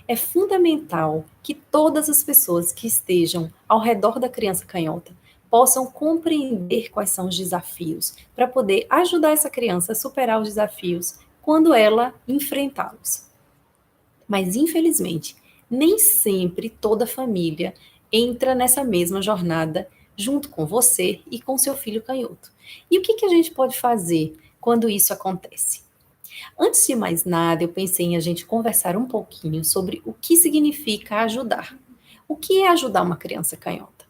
É fundamental que todas as pessoas que estejam ao redor da criança canhota possam compreender quais são os desafios, para poder ajudar essa criança a superar os desafios quando ela enfrentá-los. Mas, infelizmente, nem sempre toda família entra nessa mesma jornada junto com você e com seu filho canhoto. E o que a gente pode fazer quando isso acontece? Antes de mais nada, eu pensei em a gente conversar um pouquinho sobre o que significa ajudar. O que é ajudar uma criança canhota?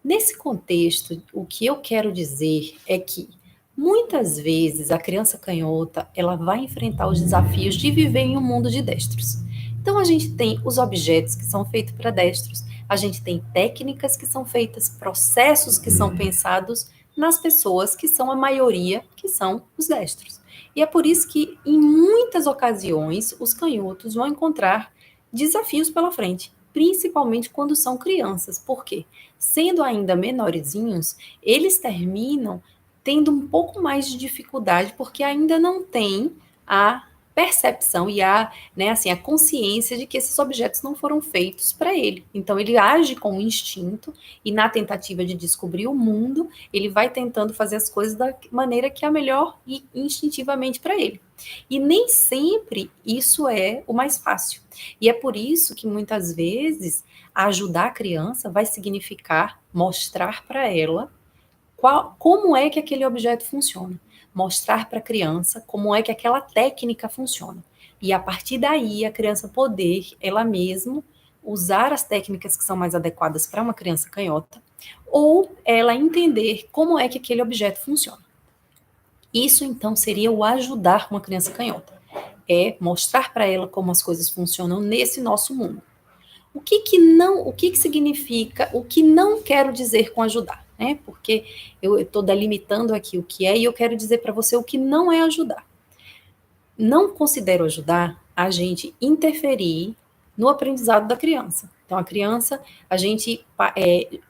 Nesse contexto, o que eu quero dizer é que muitas vezes a criança canhota, ela vai enfrentar os desafios de viver em um mundo de destros. Então a gente tem os objetos que são feitos para destros, a gente tem técnicas que são feitas, processos que são pensados nas pessoas que são a maioria, que são os destros. E é por isso que em muitas ocasiões os canhotos vão encontrar desafios pela frente, principalmente quando são crianças. Por quê? Sendo ainda menorzinhos, eles terminam tendo um pouco mais de dificuldade, porque ainda não têm a percepção e a consciência de que esses objetos não foram feitos para ele. Então ele age com o instinto e na tentativa de descobrir o mundo, ele vai tentando fazer as coisas da maneira que é a melhor e instintivamente para ele. E nem sempre isso é o mais fácil. E é por isso que muitas vezes ajudar a criança vai significar mostrar para ela como é que aquele objeto funciona. Mostrar para a criança como é que aquela técnica funciona. E a partir daí, a criança poder, ela mesma, usar as técnicas que são mais adequadas para uma criança canhota, ou ela entender como é que aquele objeto funciona. Isso, então, seria o ajudar uma criança canhota. É mostrar para ela como as coisas funcionam nesse nosso mundo. O que significa, o que não quero dizer com ajudar, né? Porque eu estou delimitando aqui o que é e eu quero dizer para você o que não é ajudar. Não considero ajudar a gente interferir no aprendizado da criança. Então, a gente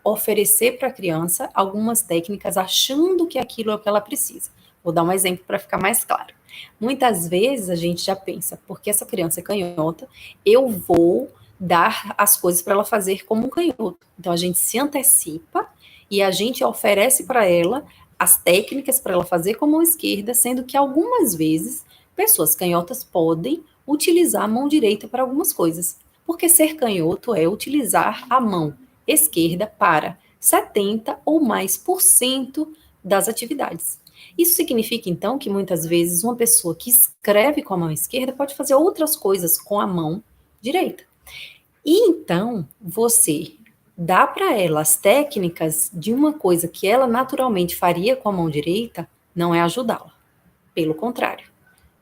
oferecer para a criança algumas técnicas achando que aquilo é o que ela precisa. Vou dar um exemplo para ficar mais claro. Muitas vezes a gente já pensa, porque essa criança é canhota, eu vou dar as coisas para ela fazer como um canhoto. Então a gente se antecipa e a gente oferece para ela as técnicas para ela fazer com a mão esquerda, sendo que algumas vezes pessoas canhotas podem utilizar a mão direita para algumas coisas, porque ser canhoto é utilizar a mão esquerda para 70 ou mais por cento das atividades. Isso significa, então, que muitas vezes uma pessoa que escreve com a mão esquerda pode fazer outras coisas com a mão direita. E então, você dá para ela as técnicas de uma coisa que ela naturalmente faria com a mão direita, não é ajudá-la. Pelo contrário,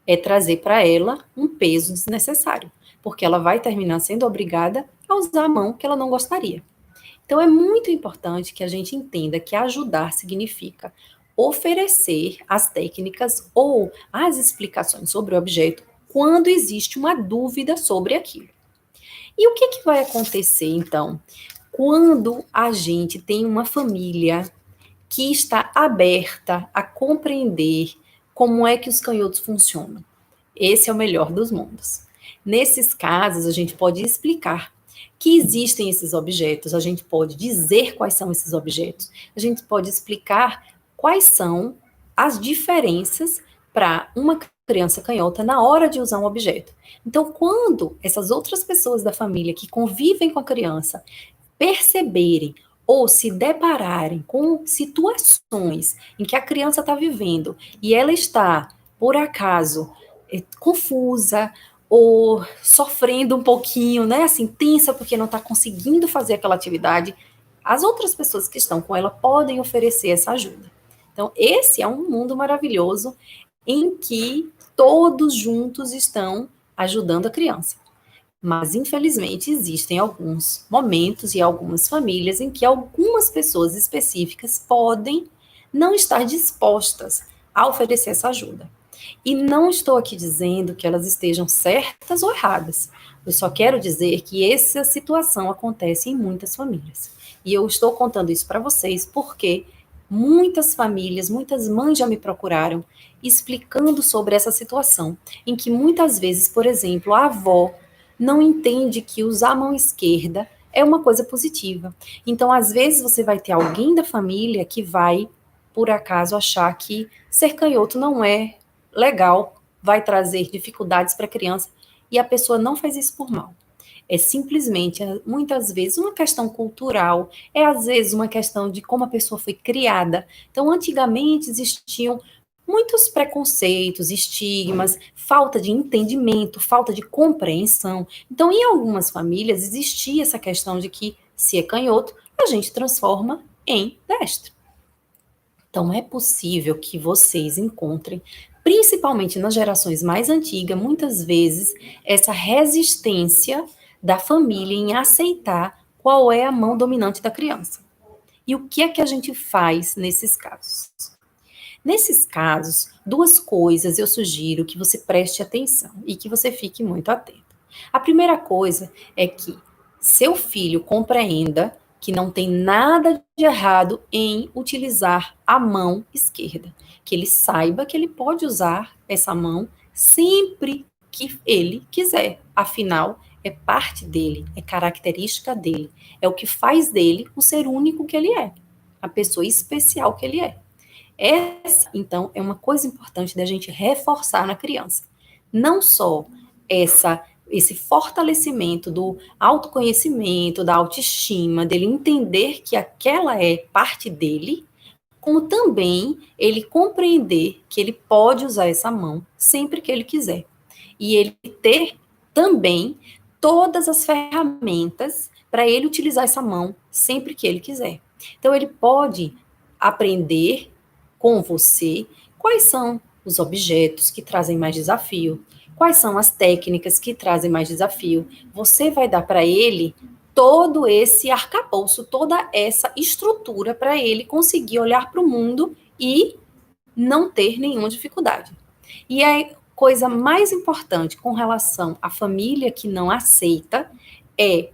é trazer para ela um peso desnecessário, porque ela vai terminar sendo obrigada a usar a mão que ela não gostaria. Então, é muito importante que a gente entenda que ajudar significa oferecer as técnicas ou as explicações sobre o objeto quando existe uma dúvida sobre aquilo. E o que vai acontecer, então, quando a gente tem uma família que está aberta a compreender como é que os canhotos funcionam? Esse é o melhor dos mundos. Nesses casos, a gente pode explicar que existem esses objetos, a gente pode dizer quais são esses objetos, a gente pode explicar quais são as diferenças para uma criança canhota na hora de usar um objeto. Então, quando essas outras pessoas da família que convivem com a criança perceberem ou se depararem com situações em que a criança está vivendo e ela está, por acaso, confusa ou sofrendo um pouquinho, né, assim, tensa porque não está conseguindo fazer aquela atividade, as outras pessoas que estão com ela podem oferecer essa ajuda. Então, esse é um mundo maravilhoso em que todos juntos estão ajudando a criança. Mas, infelizmente, existem alguns momentos e algumas famílias em que algumas pessoas específicas podem não estar dispostas a oferecer essa ajuda. E não estou aqui dizendo que elas estejam certas ou erradas. Eu só quero dizer que essa situação acontece em muitas famílias. E eu estou contando isso para vocês porque muitas famílias, muitas mães já me procuraram explicando sobre essa situação, em que muitas vezes, por exemplo, a avó não entende que usar a mão esquerda é uma coisa positiva. Então, às vezes, você vai ter alguém da família que vai, por acaso, achar que ser canhoto não é legal, vai trazer dificuldades para a criança, e a pessoa não faz isso por mal. É simplesmente, muitas vezes, uma questão cultural, é às vezes uma questão de como a pessoa foi criada. Então, antigamente existiam muitos preconceitos, estigmas, falta de entendimento, falta de compreensão. Então, em algumas famílias existia essa questão de que se é canhoto, a gente transforma em destro. Então, é possível que vocês encontrem, principalmente nas gerações mais antigas, muitas vezes, essa resistência da família em aceitar qual é a mão dominante da criança. E o que é que a gente faz nesses casos? Nesses casos, duas coisas eu sugiro que você preste atenção e que você fique muito atento. A primeira coisa é que seu filho compreenda que não tem nada de errado em utilizar a mão esquerda, que ele saiba que ele pode usar essa mão sempre que ele quiser. Afinal, é parte dele, é característica dele, é o que faz dele o ser único que ele é, a pessoa especial que ele é. Essa, então, é uma coisa importante da gente reforçar na criança. Não só esse fortalecimento do autoconhecimento, da autoestima, dele entender que aquela é parte dele, como também ele compreender que ele pode usar essa mão sempre que ele quiser. E ele ter também todas as ferramentas para ele utilizar essa mão sempre que ele quiser. Então, ele pode aprender com você quais são os objetos que trazem mais desafio, quais são as técnicas que trazem mais desafio. Você vai dar para ele todo esse arcabouço, toda essa estrutura para ele conseguir olhar para o mundo e não ter nenhuma dificuldade. E a coisa mais importante com relação à família que não aceita é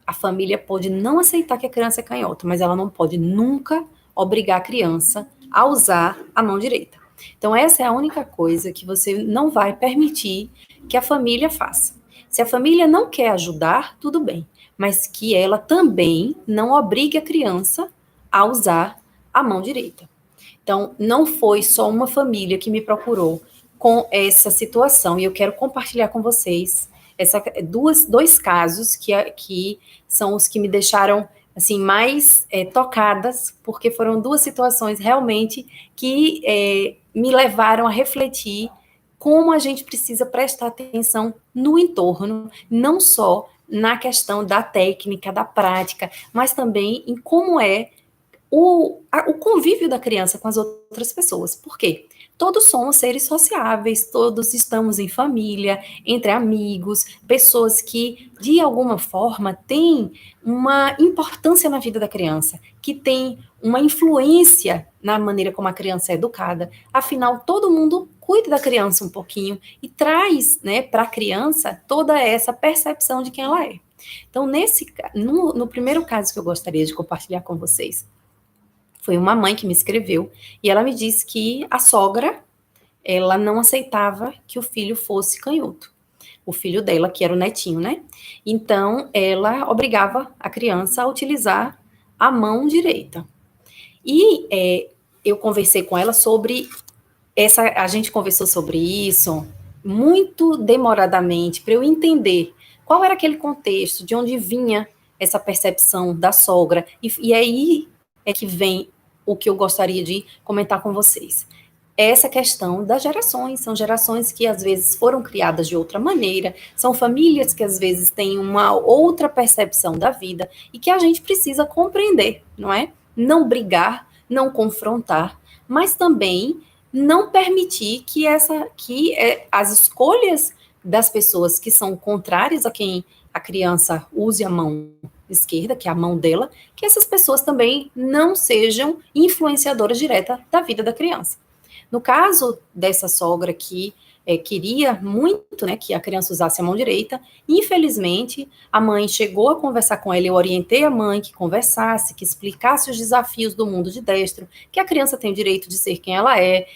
a família pode não aceitar que a criança é canhota, mas ela não pode nunca obrigar a criança a usar a mão direita. Então, essa é a única coisa que você não vai permitir que a família faça. Se a família não quer ajudar, tudo bem, mas que ela também não obrigue a criança a usar a mão direita. Então, não foi só uma família que me procurou com essa situação, e eu quero compartilhar com vocês dois casos que são os que me deixaram assim mais tocadas, porque foram duas situações realmente que me levaram a refletir como a gente precisa prestar atenção no entorno, não só na questão da técnica, da prática, mas também em como é o convívio da criança com as outras pessoas. Por quê? Todos somos seres sociáveis, todos estamos em família, entre amigos, pessoas que, de alguma forma, têm uma importância na vida da criança, que têm uma influência na maneira como a criança é educada. Afinal, todo mundo cuida da criança um pouquinho e traz, né, para a criança toda essa percepção de quem ela é. Então, no primeiro caso que eu gostaria de compartilhar com vocês, foi uma mãe que me escreveu e ela me disse que a sogra, ela não aceitava que o filho fosse canhoto. O filho dela, que era o netinho, né? Então, ela obrigava a criança a utilizar a mão direita. E eu conversei com ela sobre a gente conversou sobre isso muito demoradamente para eu entender qual era aquele contexto, de onde vinha essa percepção da sogra. E aí é que vem o que eu gostaria de comentar com vocês. Essa questão das gerações, são gerações que às vezes foram criadas de outra maneira, são famílias que às vezes têm uma outra percepção da vida e que a gente precisa compreender, não é? Não brigar, não confrontar, mas também não permitir que as escolhas das pessoas que são contrárias a quem a criança use a mão esquerda, que é a mão dela, que essas pessoas também não sejam influenciadoras diretas da vida da criança. No caso dessa sogra que queria muito, né, que a criança usasse a mão direita, infelizmente, a mãe chegou a conversar com ela, eu orientei a mãe que conversasse, que explicasse os desafios do mundo de destro, que a criança tem o direito de ser quem ela é,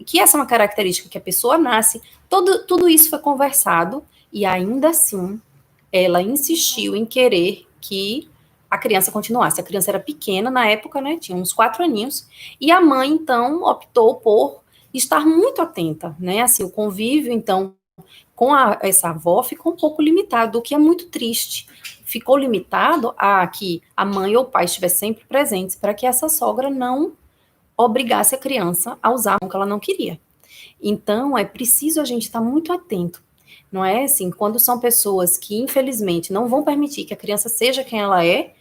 que essa é uma característica que a pessoa nasce, tudo isso foi conversado, E ainda assim, ela insistiu em querer que a criança continuasse. A criança era pequena na época, né? Tinha uns 4 aninhos. E a mãe, então, optou por estar muito atenta, né? Assim, o convívio, então, com essa avó ficou um pouco limitado, o que é muito triste. Ficou limitado a que a mãe ou o pai estivessem sempre presentes para que essa sogra não obrigasse a criança a usar o que ela não queria. Então, é preciso a gente estar muito atento. Não é assim, quando são pessoas que, infelizmente, não vão permitir que a criança seja quem ela é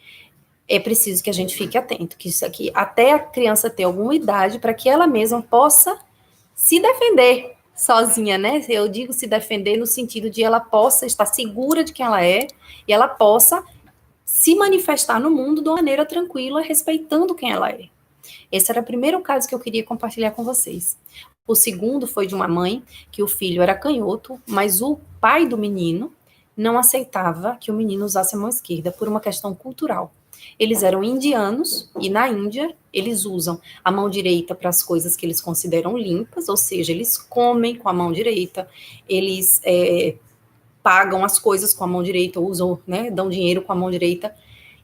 preciso que a gente fique atento, que isso aqui, até a criança ter alguma idade, para que ela mesma possa se defender sozinha, né? Eu digo se defender no sentido de ela possa estar segura de quem ela é e ela possa se manifestar no mundo de uma maneira tranquila, respeitando quem ela é. Esse era o primeiro caso que eu queria compartilhar com vocês. O segundo foi de uma mãe que o filho era canhoto, mas o pai do menino não aceitava que o menino usasse a mão esquerda por uma questão cultural. Eles eram indianos e na Índia eles usam a mão direita para as coisas que eles consideram limpas, ou seja, eles comem com a mão direita, eles pagam as coisas com a mão direita, usam, né, dão dinheiro com a mão direita,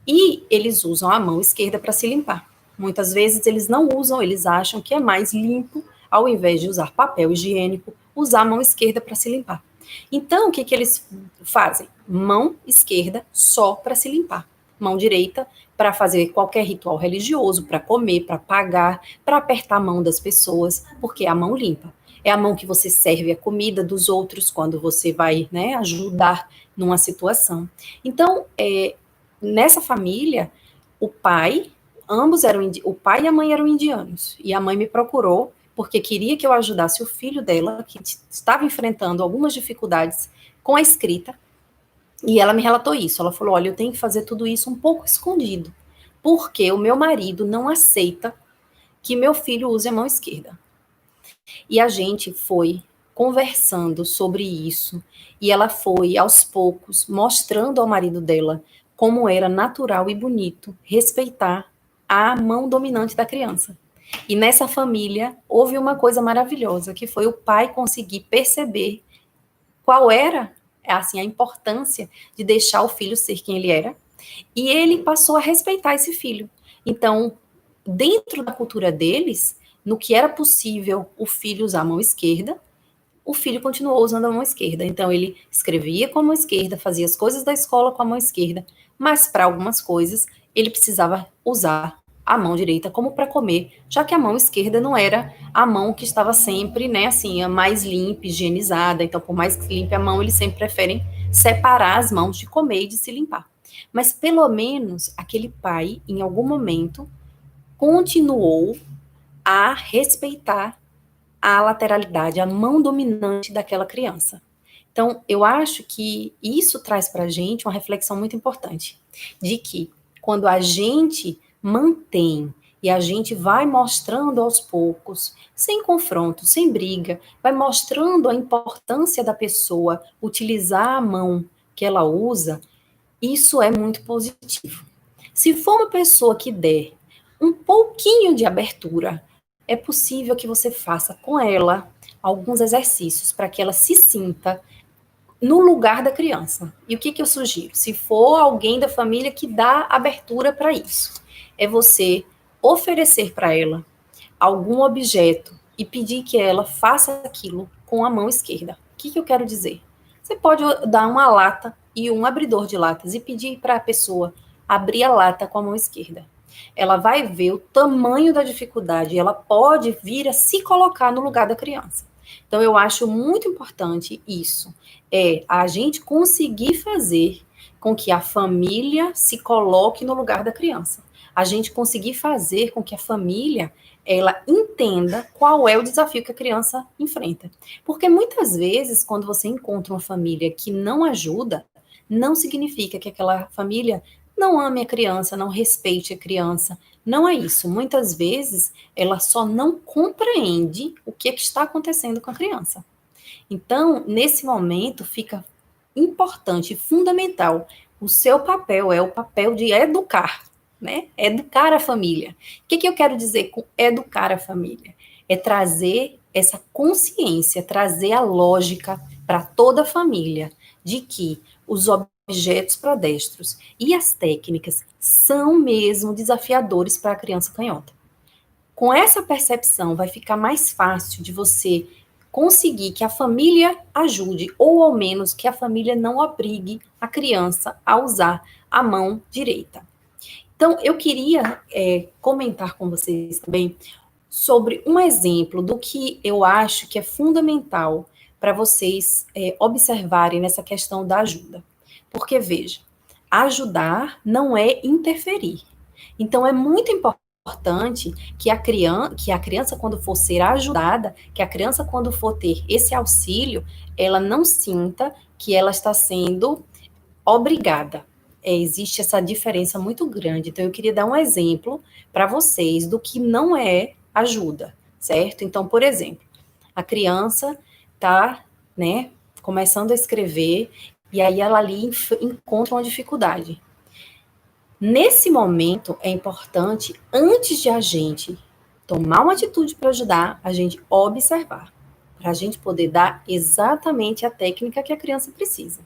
e eles usam a mão esquerda para se limpar. Muitas vezes eles não usam, eles acham que é mais limpo, ao invés de usar papel higiênico, usar a mão esquerda para se limpar. Então, o que, que eles fazem? Mão esquerda só para se limpar. Mão direita para fazer qualquer ritual religioso, para comer, para pagar, para apertar a mão das pessoas, porque é a mão limpa. É a mão que você serve a comida dos outros quando você vai, né, ajudar numa situação. Então, nessa família, o pai, ambos eram, o pai e a mãe eram indianos. E a mãe me procurou porque queria que eu ajudasse o filho dela, que estava enfrentando algumas dificuldades com a escrita. E ela me relatou isso. Ela falou: olha, eu tenho que fazer tudo isso um pouco escondido, porque o meu marido não aceita que meu filho use a mão esquerda. E a gente foi conversando sobre isso, e ela foi, aos poucos, mostrando ao marido dela como era natural e bonito respeitar a mão dominante da criança. E nessa família houve uma coisa maravilhosa, que foi o pai conseguir perceber qual era assim a importância de deixar o filho ser quem ele era, e ele passou a respeitar esse filho. Então, dentro da cultura deles, no que era possível o filho usar a mão esquerda, o filho continuou usando a mão esquerda. Então, ele escrevia com a mão esquerda, fazia as coisas da escola com a mão esquerda, mas para algumas coisas ele precisava usar a mão direita como para comer, já que a mão esquerda não era a mão que estava sempre, né, assim, a mais limpa, higienizada. Então, por mais que limpe a mão, eles sempre preferem separar as mãos de comer e de se limpar. Mas pelo menos aquele pai, em algum momento, continuou a respeitar a lateralidade, a mão dominante daquela criança. Então, eu acho que isso traz para a gente uma reflexão muito importante, de que quando a gente mantém e a gente vai mostrando aos poucos, sem confronto, sem briga, vai mostrando a importância da pessoa utilizar a mão que ela usa, isso é muito positivo. Se for uma pessoa que der um pouquinho de abertura, é possível que você faça com ela alguns exercícios para que ela se sinta no lugar da criança. E o que, que eu sugiro? Se for alguém da família que dá abertura para isso, é você oferecer para ela algum objeto e pedir que ela faça aquilo com a mão esquerda. O que, que eu quero dizer? Você pode dar uma lata e um abridor de latas e pedir para a pessoa abrir a lata com a mão esquerda. Ela vai ver o tamanho da dificuldade, ela pode vir a se colocar no lugar da criança. Então, eu acho muito importante isso, a gente conseguir fazer com que a família se coloque no lugar da criança. A gente conseguir fazer com que a família ela entenda qual é o desafio que a criança enfrenta. Porque muitas vezes, quando você encontra uma família que não ajuda, não significa que aquela família não ame a criança, não respeite a criança. Não é isso. Muitas vezes, ela só não compreende o que está acontecendo com a criança. Então, nesse momento, fica importante, fundamental. O seu papel é o papel de educar, né? Educar a família. O que, que eu quero dizer com educar a família? É trazer essa consciência, trazer a lógica para toda a família, de que os objetos prodestros e as técnicas são mesmo desafiadores para a criança canhota. Com essa percepção, vai ficar mais fácil de você conseguir que a família ajude, ou ao menos que a família não obrigue a criança a usar a mão direita. Então, eu queria comentar com vocês também sobre um exemplo do que eu acho que é fundamental para vocês observarem nessa questão da ajuda. Porque, veja, ajudar não é interferir. Então, é muito importante que a criança, quando for ser ajudada, que a criança, quando for ter esse auxílio, ela não sinta que ela está sendo obrigada. Existe essa diferença muito grande. Então, eu queria dar um exemplo para vocês do que não é ajuda, certo? Então, por exemplo, a criança está, né, começando a escrever e aí ela ali encontra uma dificuldade. Nesse momento, é importante, antes de a gente tomar uma atitude para ajudar, a gente observar, para a gente poder dar exatamente a técnica que a criança precisa.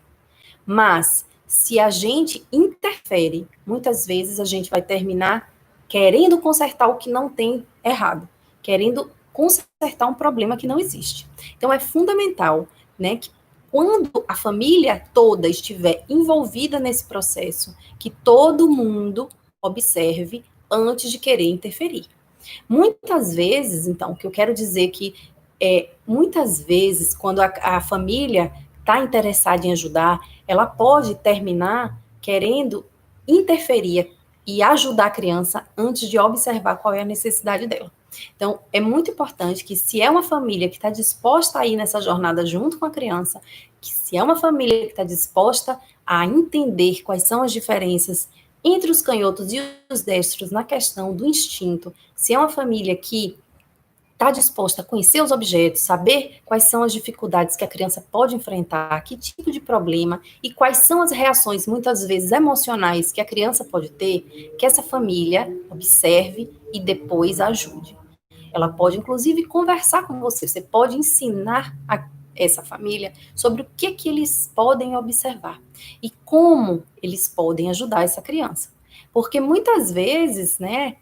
Mas, se a gente interfere, muitas vezes a gente vai terminar querendo consertar o que não tem errado, querendo consertar um problema que não existe. Então, é fundamental, né, que quando a família toda estiver envolvida nesse processo, que todo mundo observe antes de querer interferir. Muitas vezes, então, o que eu quero dizer que muitas vezes, quando a família está interessada em ajudar, ela pode terminar querendo interferir e ajudar a criança antes de observar qual é a necessidade dela. Então, é muito importante que, se é uma família que está disposta a ir nessa jornada junto com a criança, que se é uma família que está disposta a entender quais são as diferenças entre os canhotos e os destros na questão do instinto, se é uma família que está disposta a conhecer os objetos, saber quais são as dificuldades que a criança pode enfrentar, que tipo de problema e quais são as reações, muitas vezes emocionais, que a criança pode ter, que essa família observe e depois ajude. Ela pode, inclusive, conversar com você. Você pode ensinar essa família sobre o que eles podem observar e como eles podem ajudar essa criança. Porque muitas vezes, né,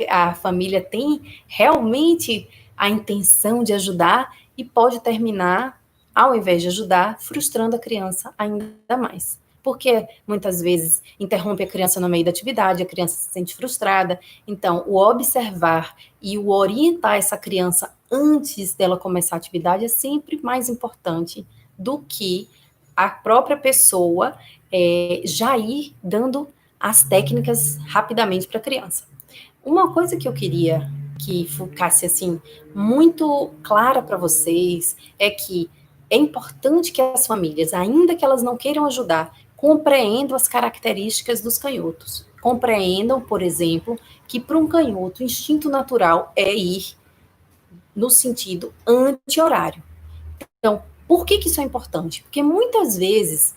a família tem realmente a intenção de ajudar e pode terminar, ao invés de ajudar, frustrando a criança ainda mais. Porque muitas vezes interrompe a criança no meio da atividade, a criança se sente frustrada. Então, o observar e o orientar essa criança antes dela começar a atividade é sempre mais importante do que a própria pessoa já ir dando as técnicas rapidamente para a criança. Uma coisa que eu queria que ficasse assim muito clara para vocês é que é importante que as famílias, ainda que elas não queiram ajudar, compreendam as características dos canhotos. Compreendam, por exemplo, que para um canhoto o instinto natural é ir no sentido anti-horário. Então, por que isso é importante? Porque muitas vezes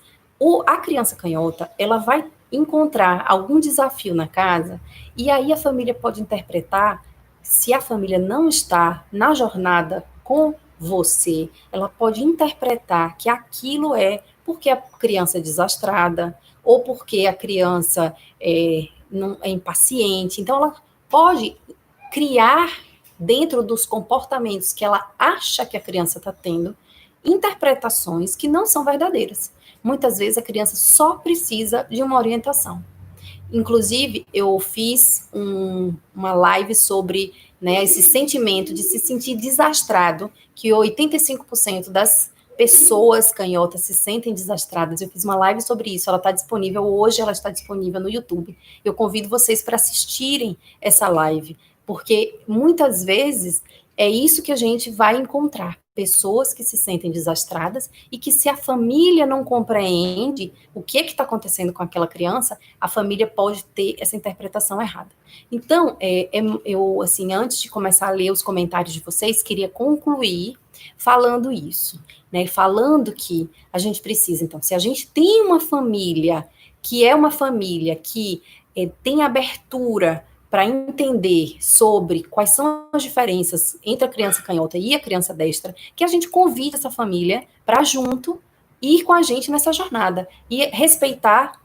a criança canhota, ela vai encontrar algum desafio na casa e aí a família pode interpretar, se a família não está na jornada com você, ela pode interpretar que aquilo é porque a criança é desastrada ou porque a criança não é impaciente. Então, ela pode criar, dentro dos comportamentos que ela acha que a criança está tendo, interpretações que não são verdadeiras. Muitas vezes a criança só precisa de uma orientação. Inclusive, eu fiz uma live sobre, né, esse sentimento de se sentir desastrado, que 85% das pessoas canhotas se sentem desastradas. Eu fiz uma live sobre isso, ela está disponível, hoje ela está disponível no YouTube. Eu convido vocês para assistirem essa live, porque muitas vezes é isso que a gente vai encontrar. Pessoas que se sentem desastradas e que, se a família não compreende o que está acontecendo com aquela criança, a família pode ter essa interpretação errada. Então, eu, assim, antes de começar a ler os comentários de vocês, queria concluir falando isso, né? Falando que a gente precisa, então, se a gente tem uma família que é uma família que tem abertura para entender sobre quais são as diferenças entre a criança canhota e a criança destra, que a gente convide essa família para junto ir com a gente nessa jornada e respeitar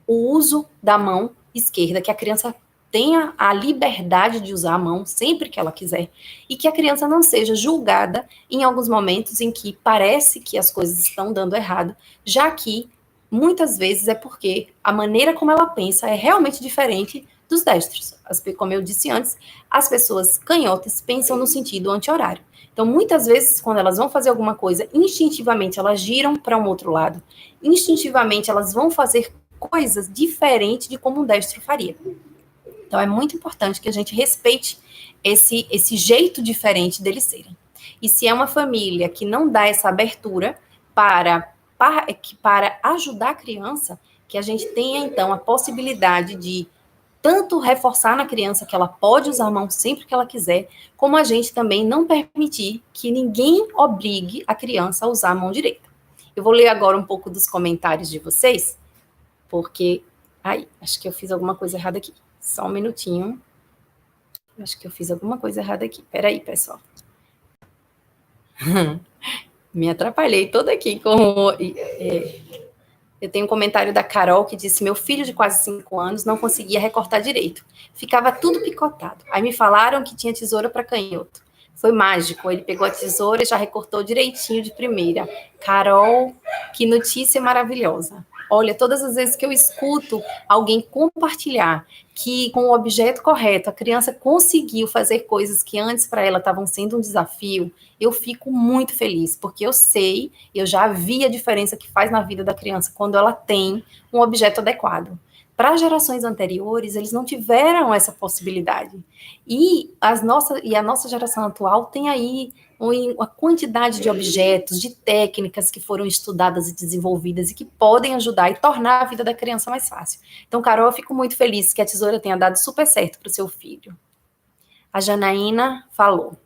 o uso da mão esquerda, que a criança tenha a liberdade de usar a mão sempre que ela quiser e que a criança não seja julgada em alguns momentos em que parece que as coisas estão dando errado, já que muitas vezes é porque a maneira como ela pensa é realmente diferente dos destros. Como eu disse antes, as pessoas canhotas pensam no sentido anti-horário. Então, muitas vezes, quando elas vão fazer alguma coisa, instintivamente elas giram para um outro lado. Instintivamente elas vão fazer coisas diferentes de como um destro faria. Então, é muito importante que a gente respeite esse jeito diferente deles serem. E se é uma família que não dá essa abertura para ajudar a criança, que a gente tenha, então, a possibilidade de tanto reforçar na criança que ela pode usar a mão sempre que ela quiser, como a gente também não permitir que ninguém obrigue a criança a usar a mão direita. Eu vou ler agora um pouco dos comentários de vocês, porque... Ai, acho que eu fiz alguma coisa errada aqui. Só um minutinho. Acho que eu fiz alguma coisa errada aqui. Peraí, pessoal. Me atrapalhei toda aqui com... Eu tenho um comentário da Carol que disse: meu filho de quase 5 anos não conseguia recortar direito. Ficava tudo picotado. Aí me falaram que tinha tesoura para canhoto. Foi mágico. Ele pegou a tesoura e já recortou direitinho de primeira. Carol, que notícia maravilhosa. Olha, todas as vezes que eu escuto alguém compartilhar que com o objeto correto a criança conseguiu fazer coisas que antes para ela estavam sendo um desafio, eu fico muito feliz, porque eu sei, eu já vi a diferença que faz na vida da criança quando ela tem um objeto adequado. Para gerações anteriores, eles não tiveram essa possibilidade. E a nossa geração atual tem aí uma quantidade de objetos, de técnicas que foram estudadas e desenvolvidas e que podem ajudar e tornar a vida da criança mais fácil. Então, Carol, eu fico muito feliz que a tesoura tenha dado super certo para o seu filho. A Janaína falou: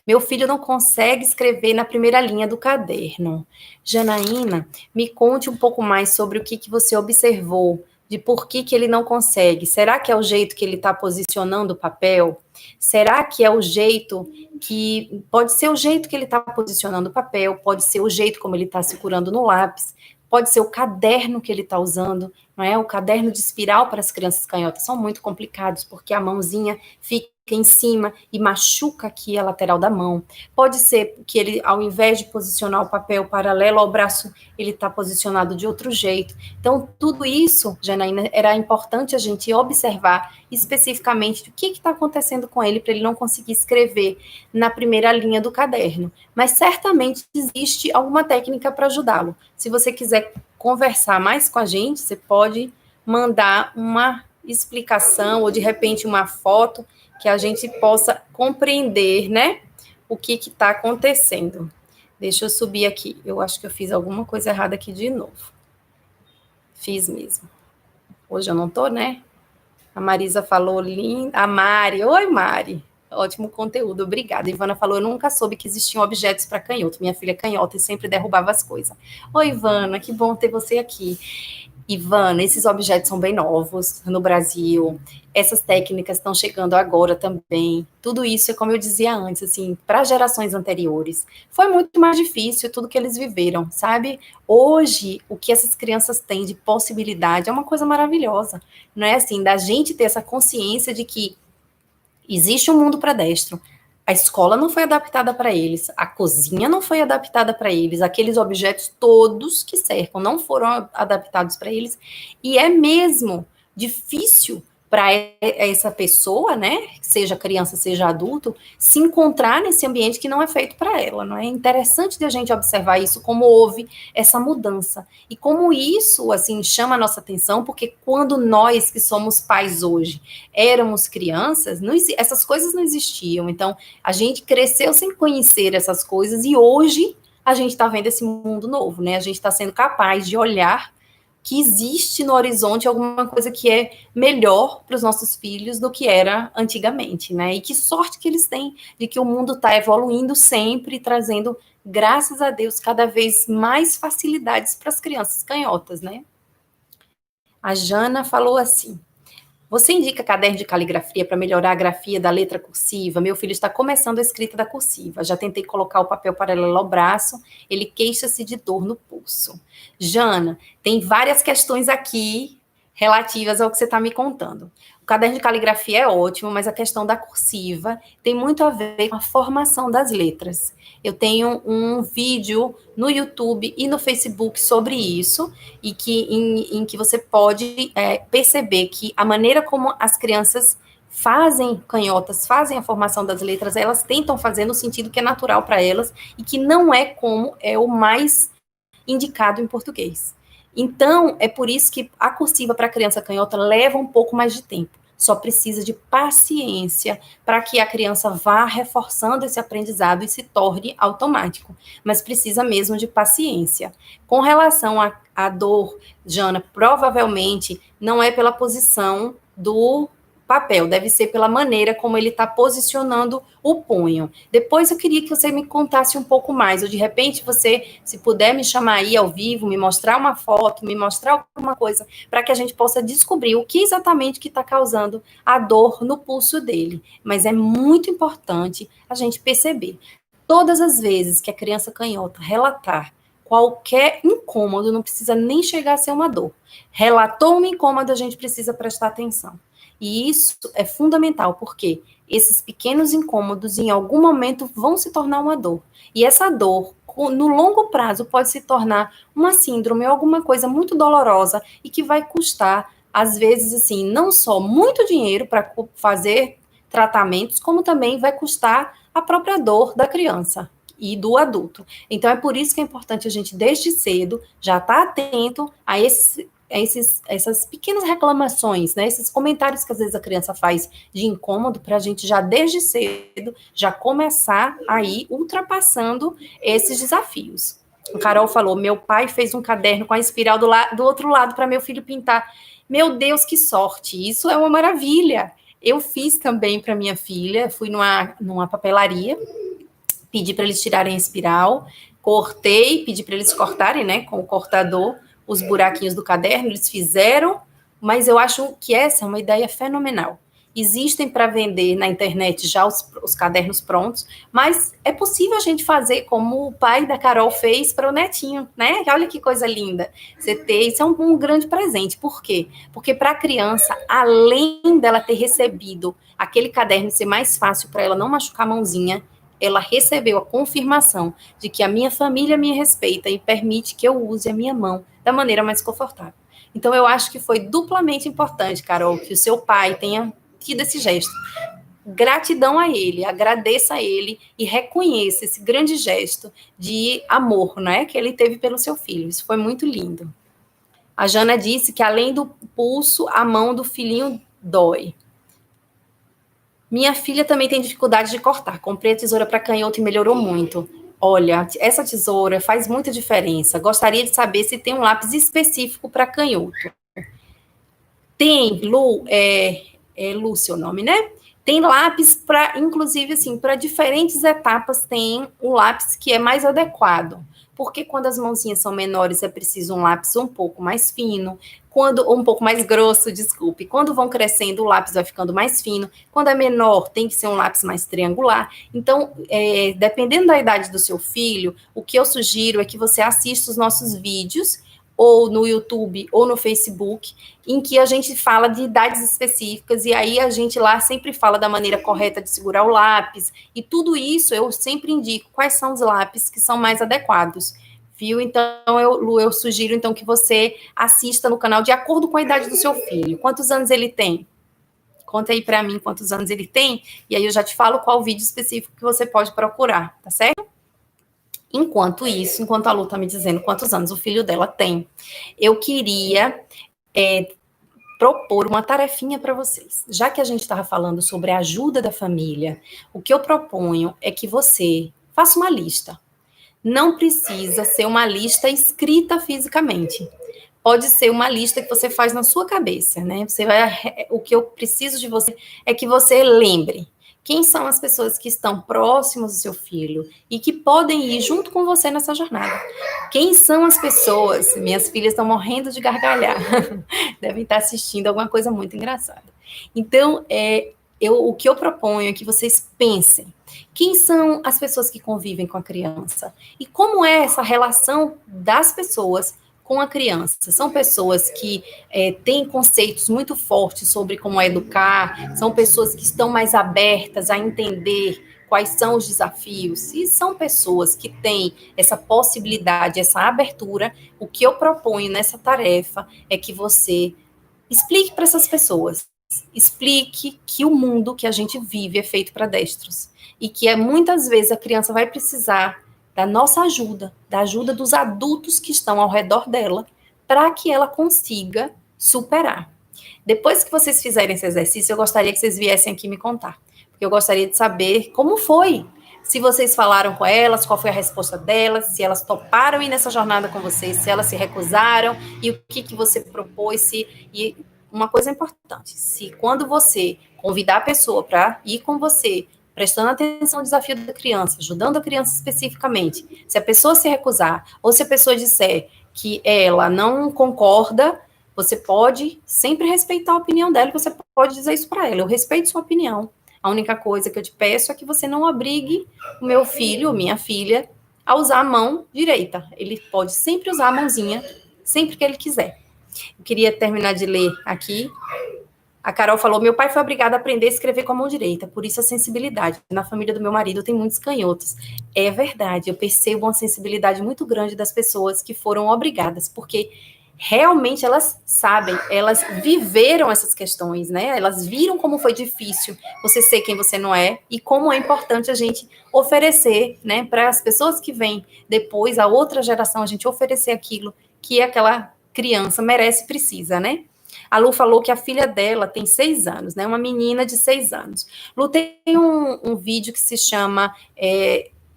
meu filho não consegue escrever na primeira linha do caderno. Janaína, me conte um pouco mais sobre o que você observou, de por que ele não consegue. Será que é o jeito que ele está posicionando o papel? Será que é o jeito que... Pode ser o jeito que ele está posicionando o papel, pode ser o jeito como ele está segurando no lápis, pode ser o caderno que ele está usando, não é? O caderno de espiral para as crianças canhotas são muito complicados, porque a mãozinha fica em cima e machuca aqui a lateral da mão. Pode ser que ele, ao invés de posicionar o papel paralelo ao braço, ele está posicionado de outro jeito. Então, tudo isso, Janaína, era importante a gente observar especificamente o que está acontecendo com ele para ele não conseguir escrever na primeira linha do caderno. Mas certamente existe alguma técnica para ajudá-lo. Se você quiser conversar mais com a gente, você pode mandar uma explicação ou, de repente, uma foto que a gente possa compreender, né, o que está acontecendo. Deixa eu subir aqui. Eu acho que eu fiz alguma coisa errada aqui de novo. Fiz mesmo. Hoje eu não tô, né? A Marisa falou linda. A Mari. Oi, Mari. Ótimo conteúdo, obrigada. Ivana falou: eu nunca soube que existiam objetos para canhoto. Minha filha é canhota e sempre derrubava as coisas. Oi, Ivana, que bom ter você aqui. Ivana, esses objetos são bem novos no Brasil, essas técnicas estão chegando agora também. Tudo isso é como eu dizia antes, assim, para gerações anteriores. Foi muito mais difícil tudo que eles viveram, sabe? Hoje, o que essas crianças têm de possibilidade é uma coisa maravilhosa. Não é assim, da gente ter essa consciência de que existe um mundo para destro. A escola não foi adaptada para eles, a cozinha não foi adaptada para eles, aqueles objetos todos que cercam não foram adaptados para eles, e é mesmo difícil para essa pessoa, né, seja criança, seja adulto, se encontrar nesse ambiente que não é feito para ela, não é? Interessante de a gente observar isso, como houve essa mudança, e como isso, assim, chama a nossa atenção, porque quando nós, que somos pais hoje, éramos crianças, essas coisas não existiam, então a gente cresceu sem conhecer essas coisas, e hoje a gente está vendo esse mundo novo, né, a gente está sendo capaz de olhar que existe no horizonte alguma coisa que é melhor para os nossos filhos do que era antigamente, né? E que sorte que eles têm de que o mundo está evoluindo sempre, trazendo, graças a Deus, cada vez mais facilidades para as crianças canhotas, né? A Jana falou assim: Você indica caderno de caligrafia para melhorar a grafia da letra cursiva? Meu filho está começando a escrita da cursiva. Já tentei colocar o papel paralelo ao braço, ele queixa-se de dor no pulso. Jana, tem várias questões aqui relativas ao que você está me contando. O caderno de caligrafia é ótimo, mas a questão da cursiva tem muito a ver com a formação das letras. Eu tenho um vídeo no YouTube e no Facebook sobre isso, e que em que você pode perceber que a maneira como as crianças fazem canhotas, fazem a formação das letras, elas tentam fazer no sentido que é natural para elas e que não é como é o mais indicado em português. Então, é por isso que a cursiva para criança canhota leva um pouco mais de tempo. Só precisa de paciência para que a criança vá reforçando esse aprendizado e se torne automático. Mas precisa mesmo de paciência. Com relação à dor, Jana, provavelmente não é pela posição do papel, deve ser pela maneira como ele está posicionando o punho. Depois eu queria que você me contasse um pouco mais, ou de repente você, se puder me chamar aí ao vivo, me mostrar uma foto, me mostrar alguma coisa, para que a gente possa descobrir o que exatamente que está causando a dor no pulso dele. Mas é muito importante a gente perceber. Todas as vezes que a criança canhota relatar qualquer incômodo, não precisa nem chegar a ser uma dor. Relatou um incômodo, a gente precisa prestar atenção. E isso é fundamental, porque esses pequenos incômodos, em algum momento, vão se tornar uma dor. E essa dor, no longo prazo, pode se tornar uma síndrome ou alguma coisa muito dolorosa e que vai custar, às vezes, assim, não só muito dinheiro para fazer tratamentos, como também vai custar a própria dor da criança e do adulto. Então, é por isso que é importante a gente, desde cedo, já estar atento a essas pequenas reclamações, né? Esses comentários que às vezes a criança faz de incômodo, para a gente já desde cedo, já começar aí ultrapassando esses desafios. O Carol falou, meu pai fez um caderno com a espiral do outro lado para meu filho pintar. Meu Deus, que sorte! Isso é uma maravilha! Eu fiz também para minha filha, fui numa papelaria, pedi para eles tirarem a espiral, cortei, pedi para eles cortarem, né, com o cortador, os buraquinhos do caderno, eles fizeram, mas eu acho que essa é uma ideia fenomenal. Existem para vender na internet já os cadernos prontos, mas é possível a gente fazer como o pai da Carol fez para o netinho, né? Olha que coisa linda. Você ter, isso é um grande presente. Por quê? Porque para a criança, além dela ter recebido aquele caderno ser mais fácil para ela não machucar a mãozinha, ela recebeu a confirmação de que a minha família me respeita e permite que eu use a minha mão da maneira mais confortável. Então, eu acho que foi duplamente importante, Carol, que o seu pai tenha tido esse gesto. Gratidão a ele, agradeça a ele e reconheça esse grande gesto de amor, né, que ele teve pelo seu filho. Isso foi muito lindo. A Jana disse que, além do pulso, a mão do filhinho dói. Minha filha também tem dificuldade de cortar. Comprei a tesoura para canhoto e melhorou muito. Olha, essa tesoura faz muita diferença. Gostaria de saber se tem um lápis específico para canhoto. Tem, Lu, Lu seu nome, né? Tem lápis para, inclusive, assim, para diferentes etapas tem um lápis que é mais adequado. Porque quando as mãozinhas são menores, é preciso um lápis um pouco mais fino, um pouco mais grosso, desculpe. Quando vão crescendo, o lápis vai ficando mais fino. Quando é menor, tem que ser um lápis mais triangular. Então, dependendo da idade do seu filho, o que eu sugiro é que você assista os nossos vídeos, ou no YouTube, ou no Facebook, em que a gente fala de idades específicas, e aí a gente lá sempre fala da maneira correta de segurar o lápis, e tudo isso eu sempre indico quais são os lápis que são mais adequados, viu? Então, eu sugiro, então, que você assista no canal de acordo com a idade do seu filho. Quantos anos ele tem? Conta aí para mim quantos anos ele tem, e aí eu já te falo qual vídeo específico que você pode procurar, tá certo? Enquanto isso, enquanto a Lu está me dizendo quantos anos o filho dela tem, eu queria propor uma tarefinha para vocês. Já que a gente estava falando sobre a ajuda da família, o que eu proponho é que você faça uma lista. Não precisa ser uma lista escrita fisicamente. Pode ser uma lista que você faz na sua cabeça, né? O que eu preciso de você é que você lembre quem são as pessoas que estão próximas do seu filho e que podem ir junto com você nessa jornada. Quem são as pessoas? Minhas filhas estão morrendo de gargalhar. Devem estar assistindo alguma coisa muito engraçada. Então, o que eu proponho é que vocês pensem. Quem são as pessoas que convivem com a criança? E como é essa relação das pessoas com a criança? São pessoas que têm conceitos muito fortes sobre como educar, são pessoas que estão mais abertas a entender quais são os desafios, e são pessoas que têm essa possibilidade, essa abertura. O que eu proponho nessa tarefa é que você explique para essas pessoas, explique que o mundo que a gente vive é feito para destros, e que muitas vezes a criança vai precisar da nossa ajuda, da ajuda dos adultos que estão ao redor dela, para que ela consiga superar. Depois que vocês fizerem esse exercício, eu gostaria que vocês viessem aqui me contar, porque eu gostaria de saber como foi, se vocês falaram com elas, qual foi a resposta delas, se elas toparam ir nessa jornada com vocês, se elas se recusaram, e o que você propôs, e uma coisa importante, se quando você convidar a pessoa para ir com você, prestando atenção ao desafio da criança, ajudando a criança especificamente, se a pessoa se recusar, ou se a pessoa disser que ela não concorda, você pode sempre respeitar a opinião dela, você pode dizer isso para ela, eu respeito sua opinião. A única coisa que eu te peço é que você não obrigue o meu filho ou minha filha a usar a mão direita. Ele pode sempre usar a mãozinha, sempre que ele quiser. Eu queria terminar de ler aqui. A Carol falou, meu pai foi obrigado a aprender a escrever com a mão direita, por isso a sensibilidade. Na família do meu marido tem muitos canhotos. É verdade, eu percebo uma sensibilidade muito grande das pessoas que foram obrigadas, porque realmente elas sabem, elas viveram essas questões, né? Elas viram como foi difícil você ser quem você não é e como é importante a gente oferecer, né, para as pessoas que vêm depois, a outra geração, a gente oferecer aquilo que aquela criança merece e precisa, né? A Lu falou que a filha dela tem 6 anos, né? Uma menina de 6 anos. Lu, tem um vídeo que se chama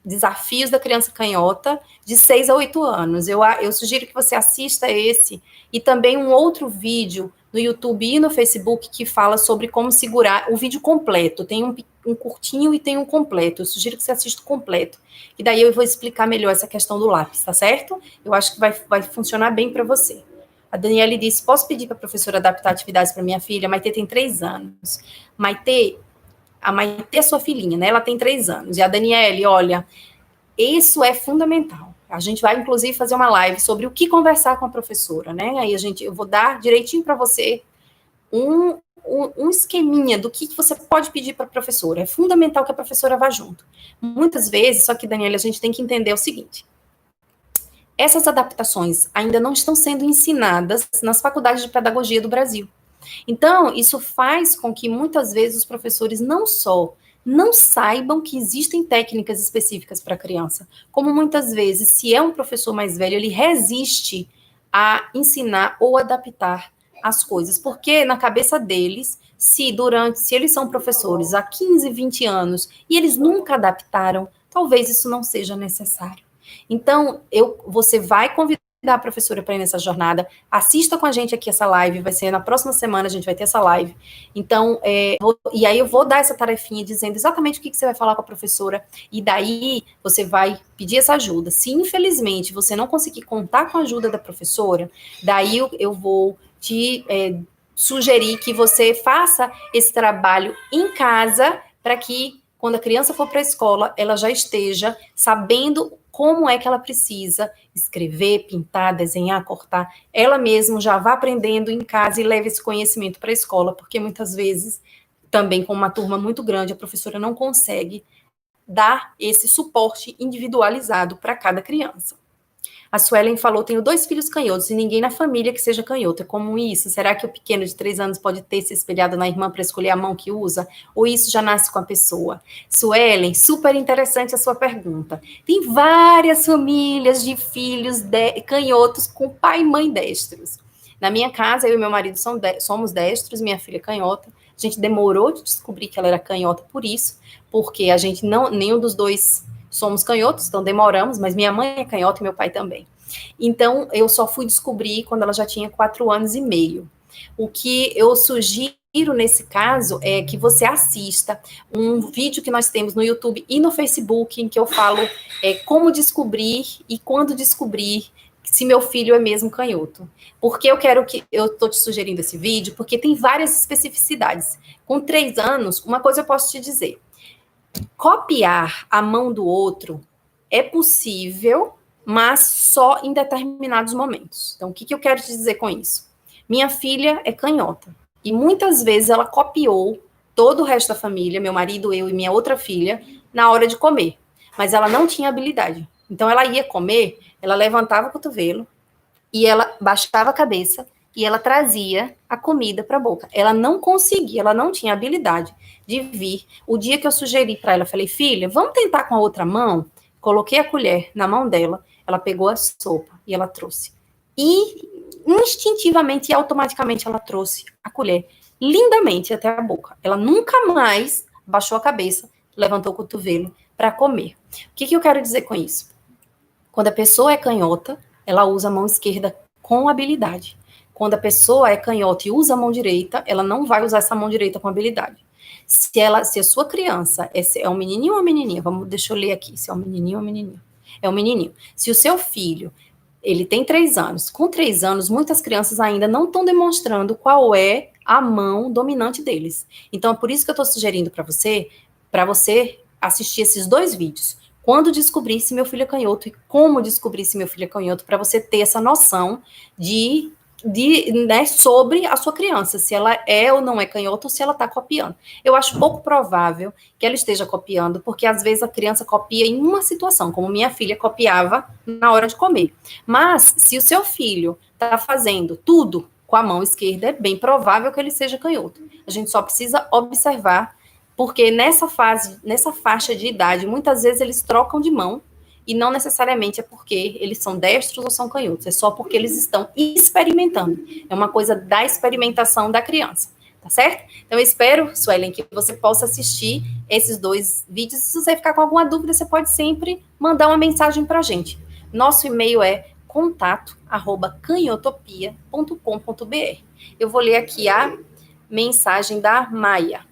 Desafios da Criança Canhota, de 6 a 8 anos. Eu sugiro que você assista esse, e também um outro vídeo no YouTube e no Facebook que fala sobre como segurar o vídeo completo. Tem um curtinho e tem um completo. Eu sugiro que você assista o completo. E daí eu vou explicar melhor essa questão do lápis, tá certo? Eu acho que vai funcionar bem para você. A Daniele disse, posso pedir para a professora adaptar atividades para minha filha? A Maitê tem 3 anos. A Maitê é sua filhinha, né? Ela tem 3 anos. E a Daniele, olha, isso é fundamental. A gente vai, inclusive, fazer uma live sobre o que conversar com a professora, né? Aí eu vou dar direitinho para você um esqueminha do que você pode pedir para a professora. É fundamental que a professora vá junto. Muitas vezes, só que, Daniele, a gente tem que entender o seguinte. Essas adaptações ainda não estão sendo ensinadas nas faculdades de pedagogia do Brasil. Então, isso faz com que muitas vezes os professores não só não saibam que existem técnicas específicas para a criança, como muitas vezes, se é um professor mais velho, ele resiste a ensinar ou adaptar as coisas, porque na cabeça deles, se eles são professores há 15, 20 anos e eles nunca adaptaram, talvez isso não seja necessário. Então, você vai convidar a professora para ir nessa jornada, assista com a gente aqui essa live, vai ser na próxima semana, a gente vai ter essa live. Então, e aí eu vou dar essa tarefinha dizendo exatamente o que você vai falar com a professora, e daí você vai pedir essa ajuda. Se, infelizmente, você não conseguir contar com a ajuda da professora, daí eu vou te sugerir que você faça esse trabalho em casa, para que, quando a criança for para a escola, ela já esteja sabendo como é que ela precisa escrever, pintar, desenhar, cortar. Ela mesma já vá aprendendo em casa e leve esse conhecimento para a escola, porque muitas vezes, também com uma turma muito grande, a professora não consegue dar esse suporte individualizado para cada criança. A Suelen falou, tenho 2 filhos canhotos e ninguém na família que seja canhoto. É comum isso? Será que o pequeno de 3 anos pode ter se espelhado na irmã para escolher a mão que usa? Ou isso já nasce com a pessoa? Suelen, super interessante a sua pergunta. Tem várias famílias de filhos canhotos com pai e mãe destros. Na minha casa, eu e meu marido somos destros, minha filha é canhota. A gente demorou de descobrir que ela era canhota por isso, porque a gente nenhum dos dois somos canhotos, então demoramos, mas minha mãe é canhota e meu pai também. Então, eu só fui descobrir quando ela já tinha 4 anos e meio. O que eu sugiro nesse caso é que você assista um vídeo que nós temos no YouTube e no Facebook, em que eu falo como descobrir e quando descobrir se meu filho é mesmo canhoto. Porque eu estou te sugerindo esse vídeo, porque tem várias especificidades. Com 3 anos, uma coisa eu posso te dizer. Copiar a mão do outro é possível, mas só em determinados momentos. Então, o que eu quero te dizer com isso? Minha filha é canhota. E muitas vezes ela copiou todo o resto da família, meu marido, eu e minha outra filha, na hora de comer. Mas ela não tinha habilidade. Então, ela ia comer, ela levantava o cotovelo e ela baixava a cabeça e ela trazia a comida para a boca. Ela não conseguia, ela não tinha habilidade de vir. O dia que eu sugeri para ela, falei, filha, vamos tentar com a outra mão? Coloquei a colher na mão dela, ela pegou a sopa e ela trouxe. E instintivamente e automaticamente ela trouxe a colher lindamente até a boca. Ela nunca mais baixou a cabeça, levantou o cotovelo para comer. O que eu quero dizer com isso? Quando a pessoa é canhota, ela usa a mão esquerda com habilidade. Quando a pessoa é canhota e usa a mão direita, ela não vai usar essa mão direita com habilidade. Se a sua criança é um menininho ou uma menininha, deixa eu ler aqui, se é um menininho ou uma menininha. É um menininho. Se o seu filho, ele tem 3 anos, com 3 anos, muitas crianças ainda não estão demonstrando qual é a mão dominante deles. Então, é por isso que eu estou sugerindo para você assistir esses 2 vídeos. Quando descobrir se meu filho é canhoto e como descobrir se meu filho é canhoto, para você ter essa noção né, sobre a sua criança, se ela é ou não é canhota ou se ela está copiando. Eu acho pouco provável que ela esteja copiando, porque às vezes a criança copia em uma situação, como minha filha copiava na hora de comer. Mas se o seu filho está fazendo tudo com a mão esquerda, é bem provável que ele seja canhoto. A gente só precisa observar, porque nessa faixa de idade, muitas vezes eles trocam de mão, e não necessariamente é porque eles são destros ou são canhotos, é só porque eles estão experimentando. É uma coisa da experimentação da criança, tá certo? Então, eu espero, Suelen, que você possa assistir esses 2 vídeos. Se você ficar com alguma dúvida, você pode sempre mandar uma mensagem para a gente. Nosso e-mail é contato@canhotopia.com.br. Eu vou ler aqui a mensagem da Maia.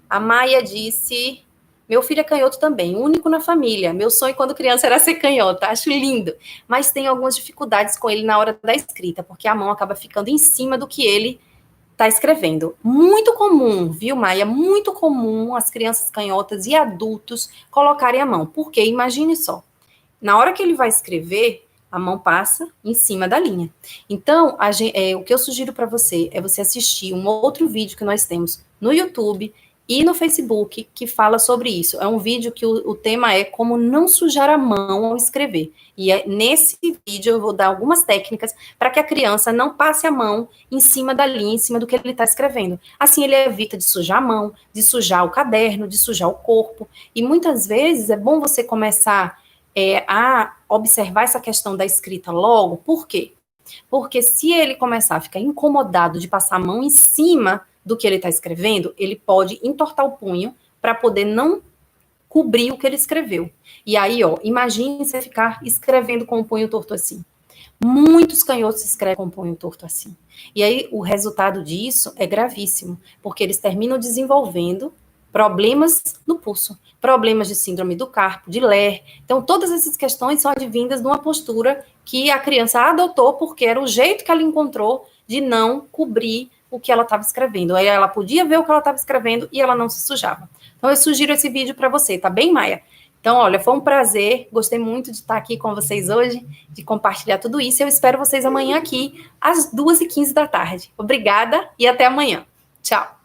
A Maia disse: meu filho é canhoto também, único na família. Meu sonho quando criança era ser canhota, acho lindo. Mas tenho algumas dificuldades com ele na hora da escrita, porque a mão acaba ficando em cima do que ele está escrevendo. Muito comum, viu, Maia? Muito comum as crianças canhotas e adultos colocarem a mão. Porque, imagine só, na hora que ele vai escrever, a mão passa em cima da linha. Então, o que eu sugiro para você é você assistir um outro vídeo que nós temos no YouTube e no Facebook, que fala sobre isso. É um vídeo que o tema é como não sujar a mão ao escrever. E nesse vídeo eu vou dar algumas técnicas para que a criança não passe a mão em cima da linha, em cima do que ele está escrevendo. Assim ele evita de sujar a mão, de sujar o caderno, de sujar o corpo. E muitas vezes é bom você começar a observar essa questão da escrita logo. Por quê? Porque se ele começar a ficar incomodado de passar a mão em cima do que ele está escrevendo, ele pode entortar o punho para poder não cobrir o que ele escreveu. E aí, ó, imagine você ficar escrevendo com o punho torto assim. Muitos canhotos escrevem com o punho torto assim. E aí, o resultado disso é gravíssimo, porque eles terminam desenvolvendo problemas no pulso, problemas de síndrome do carpo, de Lehr. Então, todas essas questões são advindas de uma postura que a criança adotou porque era o jeito que ela encontrou de não cobrir o que ela estava escrevendo. Aí ela podia ver o que ela estava escrevendo e ela não se sujava. Então, eu sugiro esse vídeo para você, tá bem, Maia? Então, olha, foi um prazer, gostei muito de estar aqui com vocês hoje, de compartilhar tudo isso. Eu espero vocês amanhã aqui, às 2h15 da tarde. Obrigada e até amanhã. Tchau.